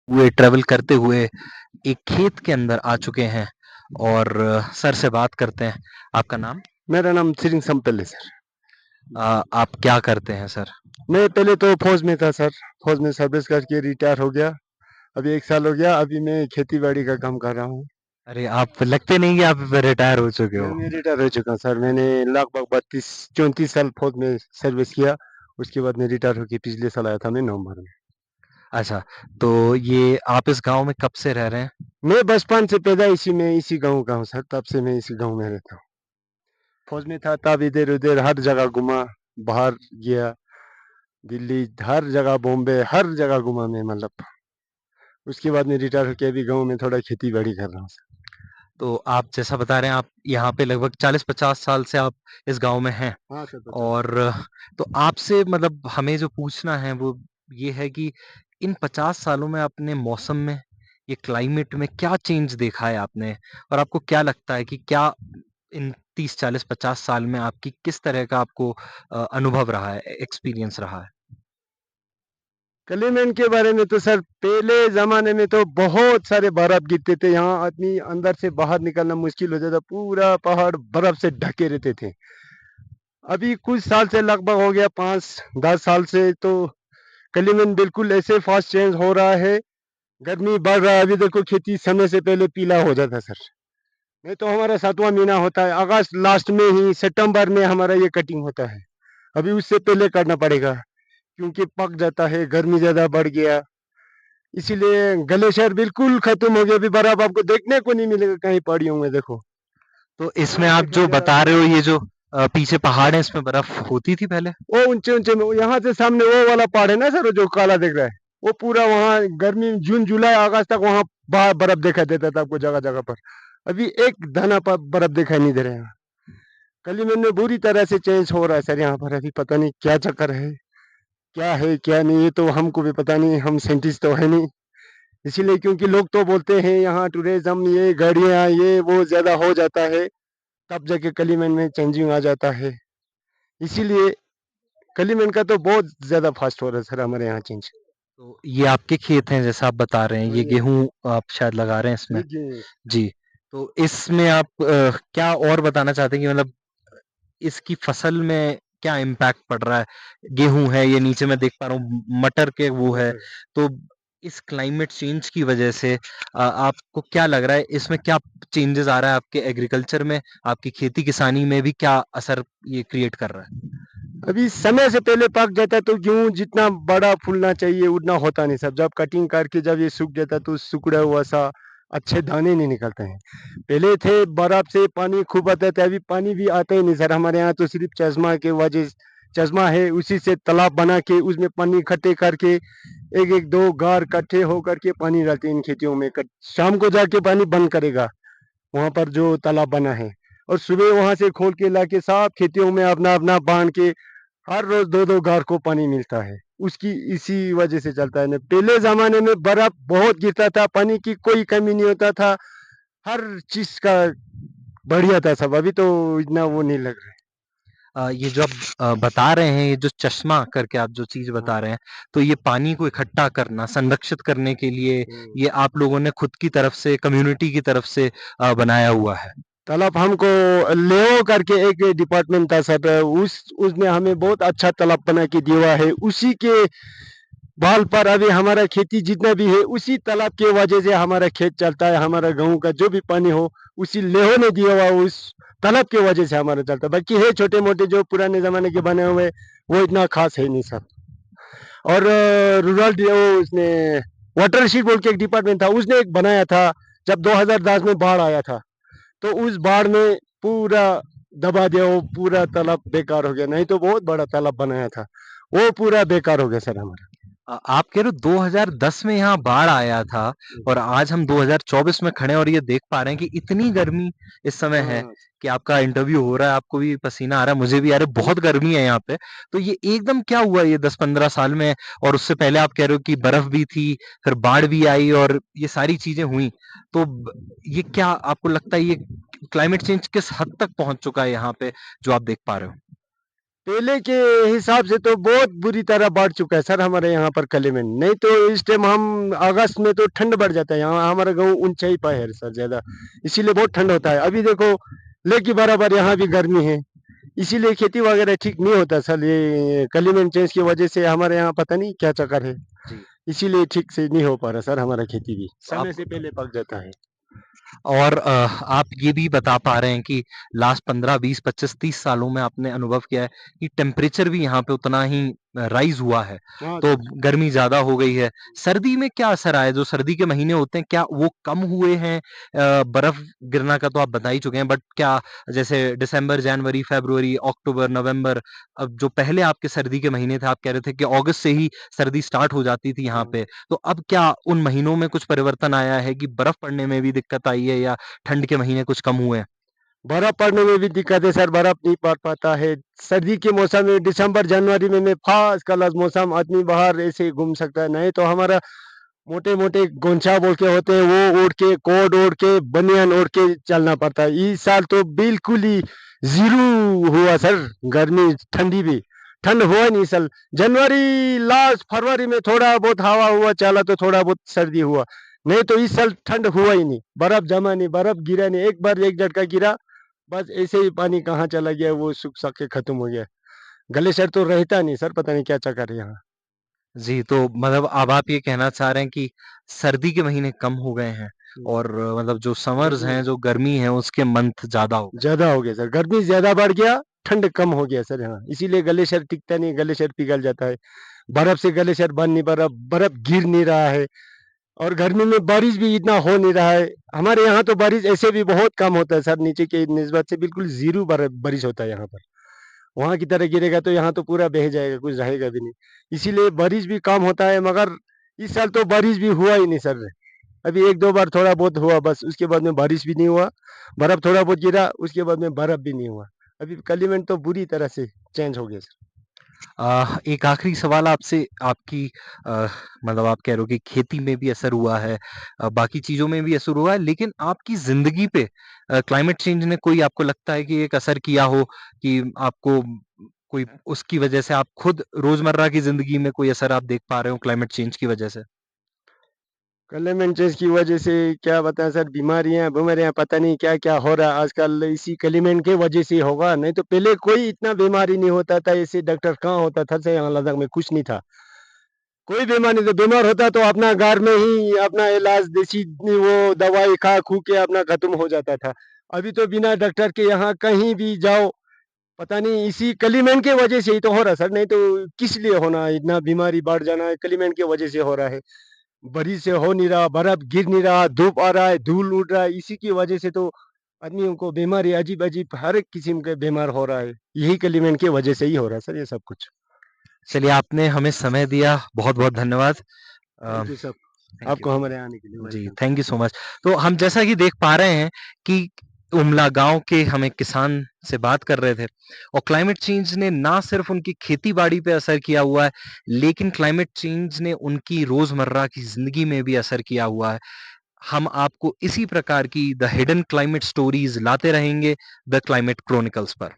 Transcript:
हुए ट्रैवल करते हुए एक खेत के अंदर आ चुके हैं और सर से बात करते हैं। आपका नाम? मेरा नाम सिरिंग संपल है सर। आप क्या करते हैं सर? मैं पहले तो फौज में था सर। फौज में सर्विस करके रिटायर हो गया। अभी 1 साल हो गया। अभी मैं खेती बाड़ी का काम कर रहा हूँ। अरे आप लगते नहीं कि आप रिटायर हो चुके हो। मैं रिटायर हो चुका हूँ सर। मैंने लगभग 32-34 साल फौज में सर्विस किया। उसके बाद मैं रिटायर होकर पिछले साल आया था मैं नवंबर में। अच्छा, तो ये आप इस गांव में कब से रह रहे हैं? मैं बचपन से पैदा इसी में इसी गांव का हूँ सर। तब से मैं इसी गांव में रहता हूँ। फौज में था तब इधर उधर हर जगह घुमा। बाहर गया, दिल्ली, हर जगह, बॉम्बे, हर जगह घुमा मैं, मतलब। उसके बाद मैं रिटायर होकर अभी गांव में थोड़ा खेती बाड़ी कर रहा हूँ सर। तो आप जैसा बता रहे हैं आप यहाँ पे लगभग 40-50 साल से आप इस गांव में हैं हाँ सर, 50 साल। और तो आपसे मतलब हमें जो पूछना है वो ये है कि इन 50 सालों में आपने मौसम में, ये क्लाइमेट में क्या चेंज देखा है आपने? और आपको क्या लगता है कि क्या इन 30, 40, 50 साल में आपकी किस तरह का आपको अनुभव रहा है, एक्सपीरियंस रहा है? क्लेमेंट के बारे में तो सर, पहले जमाने में तो बहुत सारे बर्फ गिरते थे। यहाँ आदमी अंदर से बाहर निकलना मुश्किल हो जाता। पूरा पहाड़ बर्फ से ढके रहते थे। अभी कुछ साल से, लगभग हो गया 5-10 साल से, तो क्लेमेंट बिल्कुल ऐसे फास्ट चेंज हो रहा है। गर्मी बढ़ रहा है। अभी देखो, खेती समय से पहले पीला हो जाता है सर। नहीं तो हमारा 7वां महीना होता है, अगस्त लास्ट में ही, सितंबर में हमारा ये कटिंग होता है। अभी उससे पहले करना पड़ेगा, क्योंकि पक जाता है, गर्मी ज्यादा बढ़ गया। इसीलिए ग्लेशियर बिल्कुल खत्म हो गया। अभी बर्फ आपको देखने को नहीं मिलेगा कहीं पहाड़ियों में, देखो। तो इसमें यहाँ आप देखा जो जाए बता अभी, रहे हो ये जो पीछे पहाड़ है इसमें बर्फ होती थी पहले? वो ऊंचे ऊंचे में, यहाँ से सामने वो वाला पहाड़ है ना सर, वो जो काला दिख रहा है, वो पूरा वहाँ गर्मी, जून जुलाई अगस्त तक वहाँ बर्फ दिखाई देता था आपको जगह जगह पर। अभी एक दाना पर बर्फ दिखाई नहीं दे रहा है। कलिंगन में बुरी तरह से चेंज हो रहा है सर यहाँ पर। अभी पता नहीं क्या चक्कर है, क्या है क्या नहीं, ये तो हमको भी पता नहीं। हम साइंटिस्ट तो है नहीं। इसीलिए, क्योंकि लोग तो बोलते हैं यहाँ टूरिज्म, ये गाड़ियाँ, ये वो ज्यादा हो जाता है, तब जाके कलिमन में चेंजिंग आ जाता है। इसीलिए कलिमन का तो बहुत ज्यादा फास्ट हो रहा है सर हमारे यहाँ चेंज। तो ये आपके खेत हैं जैसा आप बता रहे हैं, हाँ, ये ये गेहूँ आप शायद लगा रहे हैं इसमें? ये जी। तो इसमें आप क्या और बताना चाहते हैं कि मतलब इसकी फसल में क्या इम्पैक्ट पड़ रहा है? गेहूँ है, ये नीचे मैं देख पा रहा हूँ मटर के वो है, मटर। तो इस क्लाइमेट चेंज की वजह से आपको क्या लग रहा है इसमें क्या चेंजेस आ रहा है आपके एग्रीकल्चर में, आपकी खेती किसानी में भी क्या असर ये क्रिएट कर रहा है? अभी समय से पहले पक जाता तो गेहूं जितना बड़ा फूलना चाहिए उतना होता नहीं सब। जब कटिंग करके जब ये सूख जाता तो सूखड़ा हुआ सा अच्छे दाने नहीं निकलते हैं। पहले थे बर्फ से पानी खूब आता था, अभी पानी भी आता ही नहीं सर हमारे यहाँ। तो सिर्फ चश्मा के वजह, चश्मा है उसी से तालाब बना के उसमें पानी इकट्ठे करके, एक एक दो गार इकट्ठे होकर के पानी डालते हैं इन खेतियों में। शाम को जाके पानी बंद करेगा वहां पर जो तालाब बना है, और सुबह वहां से खोल के लाके सब खेतियों में अपना अपना बांध के हर रोज दो दो गार को पानी मिलता है। उसकी इसी वजह से चलता है ना। पहले जमाने में बर्फ बहुत गिरता था, पानी की कोई कमी नहीं होता था, हर चीज का बढ़िया था सब। अभी तो इतना वो नहीं लग रहा ये जो आप बता रहे हैं, ये जो चश्मा करके आप जो चीज़ है। हाँ। बता रहे हैं, तो ये पानी को इकट्ठा करना, संरक्षित करने के लिए हम्म। ये आप लोगों ने खुद की तरफ से, कम्युनिटी की तरफ से बनाया हुआ है। तालाब हमको लेओ करके एक डिपार्टमेंट था सब, उसने हमें बहुत अच्छा तालाब बना के दिया है। उसी के बाल पर अभी हमारा खेती जितना भी है, उसी तालाब के वजह से हमारा खेत चलता है। हमारा गेहूं का जो भी पानी हो, उसी लेहो ने दिया हुआ, उस तालाब के वजह से हमारा चलता है। बाकी है छोटे मोटे जो पुराने जमाने के बने हुए, वो इतना खास है नहीं सब। और रूरल उसने वाटरशीट बोल के एक डिपार्टमेंट था, उसने एक बनाया था। जब 2010 में बाढ़ आया था, तो उस बाढ़ में पूरा दबा दिया, वो पूरा तालाब बेकार हो गया। नहीं तो बहुत बड़ा तालाब बनाया था, वो पूरा बेकार हो गया सर हमारा। आप कह रहे हो 2010 में यहाँ बाढ़ आया था और आज हम 2024 में खड़े हैं और ये देख पा रहे हैं कि इतनी गर्मी इस समय है हाँ, कि आपका इंटरव्यू हो रहा है, आपको भी पसीना आ रहा है, मुझे भी आ रहा है, बहुत गर्मी है यहाँ पे। तो ये एकदम क्या हुआ ये 10-15 साल में? और उससे पहले आप कह रहे हो कि बर्फ भी थी, फिर बाढ़ भी आई और ये सारी चीजें हुई। तो ये क्या आपको लगता है ये क्लाइमेट चेंज किस हद तक पहुंच चुका है यहाँ पे जो आप देख पा रहे हो? पहले के हिसाब से तो बहुत बुरी तरह बढ़ चुका है सर हमारे यहाँ पर क्लाइमेट। नहीं तो इस टाइम हम अगस्त में तो ठंड बढ़ जाता है, यहाँ हमारा गाँव ऊंचाई पर है सर ज़्यादा, इसीलिए बहुत ठंड होता है। अभी देखो लेक के बराबर यहाँ भी गर्मी है, इसीलिए खेती वगैरह ठीक नहीं होता सर। ये क्लाइमेट चेंज की वजह से हमारे यहाँ पता नहीं क्या चक्कर है, जी। इसीलिए ठीक से नहीं हो पा रहा सर हमारा खेती भी, तो समय आप से पहले पक जाता है। और आप ये भी बता पा रहे हैं कि लास्ट 15, 20, 25, 30 सालों में आपने अनुभव किया है कि टेम्परेचर भी यहाँ पे उतना ही राइज़ हुआ है, हाँ तो सर। गर्मी ज़्यादा हो गई है। सर्दी में क्या असर आया? जो सर्दी के महीने होते हैं, क्या वो कम हुए हैं? बर्फ़ गिरना का तो आप बता ही चुके हैं, बट क्या जैसे दिसंबर, जनवरी, फ़रवरी, अक्टूबर, नवंबर, अब जो पहले आपके सर्दी के महीने थे, आप कह रहे थे कि अगस्त से ही सर्दी स्टार्ट हो जाती थी यहाँ हाँ। पे, तो अब क्या उन महीनों में कुछ परिवर्तन आया है कि बर्फ़ पड़ने में भी दिक्कत आई है या ठंड के महीने कुछ कम हुए हैं? बर्फ पड़ने में भी दिक्कत है सर, बर्फ नहीं पड़ पाता है। सर्दी के मौसम में दिसंबर जनवरी में फर्स्ट क्लास मौसम, आदमी बाहर ऐसे घूम सकता है। नहीं तो हमारा मोटे मोटे गोंचा बोल के होते हैं, वो ओढ़ के कोट ओढ़ के बनियान ओढ़ के चलना पड़ता है। इस साल तो बिल्कुल ही जीरो हुआ सर, गर्मी ठंडी भी ठंड हुआ ही नहीं सर। जनवरी लास्ट फरवरी में थोड़ा बहुत हवा हुआ चला तो थोड़ा बहुत सर्दी हुआ, नहीं तो इस साल ठंड हुआ ही नहीं। बर्फ जमा नहीं, बर्फ गिरा नहीं, एक बार एक झटका गिरा, बस ऐसे ही पानी कहाँ चला गया, वो सूख साख के खत्म हो गया। ग्लेशियर तो रहता नहीं सर, पता नहीं क्या चक्कर है यहाँ। जी, तो मतलब अब आप ये कहना चाह रहे हैं कि सर्दी के महीने कम हो गए हैं हम्म, और मतलब जो समर्स गर्मी हैं, जो गर्मी है, उसके मंथ ज़्यादा हो गए। ज्यादा हो गया सर, गर्मी ज्यादा बढ़ गया, ठंड कम हो गया सर यहाँ, इसीलिए ग्लेशियर टिकता नहीं, ग्लेशियर पिघल जाता है। बर्फ से ग्लेशियर बन नहीं पा रहा, बर्फ गिर नहीं रहा है, और गर्मी में बारिश भी इतना हो नहीं रहा है। हमारे यहाँ तो बारिश ऐसे भी बहुत कम होता है सर, नीचे के निस्बत से बिल्कुल जीरो बारिश होता है यहाँ पर। वहाँ की तरह गिरेगा तो यहाँ तो पूरा बह जाएगा, कुछ रहेगा भी नहीं। इसीलिए बारिश भी कम होता है, मगर इस साल तो बारिश भी हुआ ही नहीं सर। अभी एक दो बार थोड़ा बहुत हुआ बस, उसके बाद में बारिश भी नहीं हुआ। बर्फ थोड़ा बहुत गिरा, उसके बाद में बर्फ भी नहीं हुआ। अभी क्लाइमेट तो बुरी तरह से चेंज हो गया सर। एक आखिरी सवाल आपसे, आपकी अ, मतलब आप कह रहे हो कि खेती में भी असर हुआ है, बाकी चीज़ों में भी असर हुआ है, लेकिन आपकी ज़िंदगी पे क्लाइमेट चेंज ने कोई आपको लगता है कि एक असर किया हो कि आपको कोई उसकी वजह से आप खुद रोज़मर्रा की ज़िंदगी में कोई असर आप देख पा रहे हो क्लाइमेट चेंज की वजह से? क्लाइमेट चेंज की वजह से क्या बताएं सर, बीमारियां बीमारियां पता नहीं क्या क्या हो रहा है आजकल, इसी क्लाइमेट के वजह से होगा। नहीं तो पहले कोई इतना बीमारी नहीं होता था, ऐसे डॉक्टर कहाँ होता था से यहाँ लद्दाख में कुछ नहीं था। कोई बीमार नहीं था, बीमार होता तो अपना घर में ही अपना इलाज देसी वो दवाई खा खू के अपना खत्म हो जाता था। अभी तो बिना डॉक्टर के यहाँ कहीं भी जाओ, पता नहीं इसी क्लाइमेट के वजह से ही तो हो रहा है सर। नहीं तो किस लिए होना, इतना बीमारी बढ़ जाना है क्लाइमेट की वजह से हो रहा है। बारिश से हो नहीं रहा, बर्फ गिर नहीं रहा, धूप आ रहा है, धूल उड़ रहा है, इसी की वजह से तो आदमियों को बीमारी अजीब अजीब हर एक किस्म के बीमार हो रहा है। यही क्लाइमेट की वजह से ही हो रहा है सर ये सब कुछ। चलिए, आपने हमें समय दिया, बहुत-बहुत धन्यवाद। Uh, thank you sir, thank you. आपको हमारे यहाँ आने के लिए जी, welcome. Thank you so much. तो हम जैसा कि देख पा रहे हैं कि उमला गाँव के हम एक किसान से बात कर रहे थे और क्लाइमेट चेंज ने ना सिर्फ़ उनकी खेती-बाड़ी पे असर किया हुआ है, लेकिन क्लाइमेट चेंज ने उनकी रोज़मर्रा की ज़िंदगी में भी असर किया हुआ है। हम आपको इसी प्रकार की द हिडन क्लाइमेट स्टोरीज़ लाते रहेंगे, द क्लाइमेट क्रॉनिकल्स पर।